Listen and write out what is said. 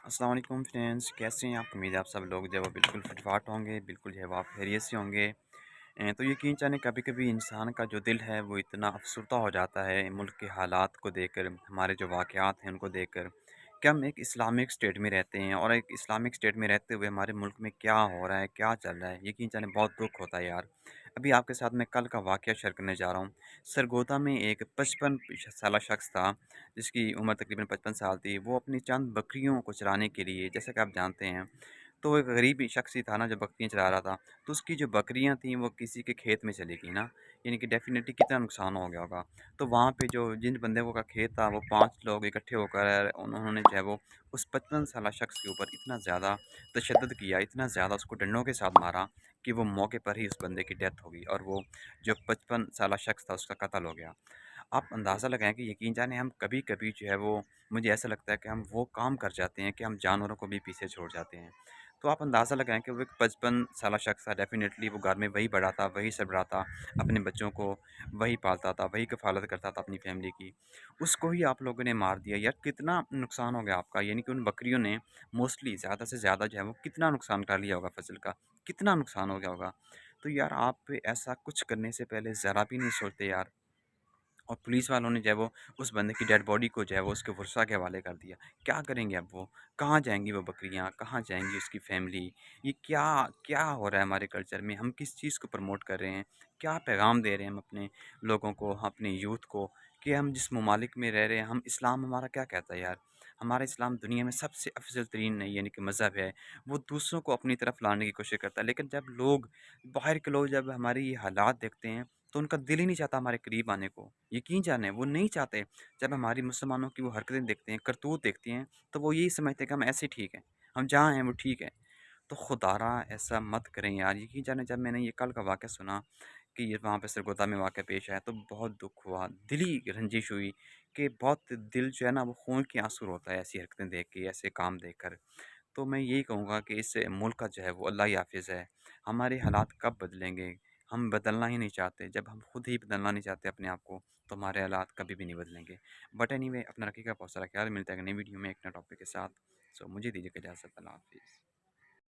अस्सलाम वालेकुम फ्रेंड्स, कैसे हैं आप? उम्मीद है आप सब लोग जो है वो बिल्कुल फिटफाट होंगे, बिल्कुल जो है वो आप खैरियत से होंगे। तो यकीन जाने कभी-कभी इंसान का जो दिल है वो इतना अफ़सुर्दा हो जाता है मुल्क के हालात को देखकर, हमारे जो वाक़यात हैं उनको देखकर, कि हम एक इस्लामिक स्टेट में रहते हैं और एक इस्लामिक स्टेट में रहते हुए हमारे मुल्क में क्या हो रहा है, क्या चल रहा है, यकीन जाने बहुत दुःख होता है यार। अभी आपके साथ मैं कल का वाक़या शेयर करने जा रहा हूँ। सरगोदा में एक 55 साला शख़्स था, जिसकी उम्र तकरीबन 55 साल थी। वो अपनी चंद बकरियों को चराने के लिए, जैसा कि आप जानते हैं, तो एक गरीब शख़्स ही था ना जो बकरियाँ चरा रहा था। तो उसकी जो बकरियाँ थीं वो किसी के खेत में चली गई ना, यानी कि डेफ़िनेटली कितना नुकसान हो गया होगा। तो वहाँ पे जो जिन बंदे को का खेत था वो 5 लोग इकट्ठे होकर उन्होंने जो है वो उस 55 साला शख़्स के ऊपर इतना ज़्यादा तशद्दुद किया, इतना ज़्यादा उसको डंडों के साथ मारा कि वो मौके पर ही उस बंदे की डेथ हो गई और वो जो 55 साला शख़्स था उसका कत्ल हो गया। आप अंदाज़ा लगाएँ कि यकीन जाने हम कभी-कभी जो है वो मुझे ऐसा लगता है कि हम वो काम कर जाते हैं कि हम जानवरों को भी पीछे छोड़ जाते हैं। तो आप अंदाज़ा लगाएँ कि वो एक 55 साला शख़्स था, डेफ़िनेटली वो घर में वही बड़ा था, वही सरबराह था, अपने बच्चों को वही पालता था, वही कफ़ालत करता था अपनी फ़ैमिली की। उसको ही आप लोगों ने मार दिया यार, कितना नुकसान हो गया आपका। यानी कि उन बकरियों ने मोस्टली ज़्यादा से ज़्यादा जो है वो कितना नुकसान कर लिया होगा फ़सल का, कितना नुकसान हो गया होगा। तो यार आप ऐसा कुछ करने से पहले ज़रा भी नहीं सोचते यार। और पुलिस वालों ने जो है वो उस बंदे की डेड बॉडी को जो है वो उसके वर्षा के हवाले कर दिया। क्या करेंगे अब वो? कहाँ जाएँगी वो बकरियाँ? कहाँ जाएँगी उसकी फैमिली? ये क्या क्या हो रहा है हमारे कल्चर में? हम किस चीज़ को प्रमोट कर रहे हैं? क्या पैगाम दे रहे हैं हम अपने लोगों को, अपने यूथ को कि हम जिस ममालिक में रह रहे हैं, हम इस्लाम हमारा क्या कहता है यार? हमारा इस्लाम दुनिया में सबसे अफ़ज़ल तरीन यानी कि मज़हब है। वो दूसरों को अपनी तरफ लाने की कोशिश करता है। लेकिन जब लोग बाहर के लोग जब हमारे ये हालात देखते हैं तो उनका दिल ही नहीं चाहता हमारे करीब आने को। यकीन जानें वो नहीं चाहते। जब हमारी मुसलमानों की वो हरकतें देखते हैं, करतूत देखते हैं, तो वो यही समझते हैं कि हम ऐसे ही ठीक हैं। हम जहाँ हैं वो ठीक है। तो खुदारा ऐसा मत करें यार। यकीन जानें जब मैंने ये कल का वाक़या सुना कि ये वहाँ पे सरगोदा में वाक़या पेश आया तो बहुत दुःख हुआ। दिली रंजिश हुई कि बहुत दिल जो है ना वो खून के आँसू रोता है ऐसी हरकतें देख के, ऐसे काम देखकर। तो मैं यही कहूँगा कि इस मुल्क का जो है वो अल्लाह ही हाफ़िज़ है। हमारे हालात कब बदलेंगे? हम बदलना ही नहीं चाहते। जब हम खुद ही बदलना नहीं चाहते अपने आप को, तो हमारे हालात कभी भी नहीं बदलेंगे। बट एनीवे अपना रखिएगा बहुत सारा ख्याल। मिलता है एक नई वीडियो में एक नए टॉपिक के साथ। सो मुझे दीजिए इजाज़त। अल्लाह हाफ़िज़।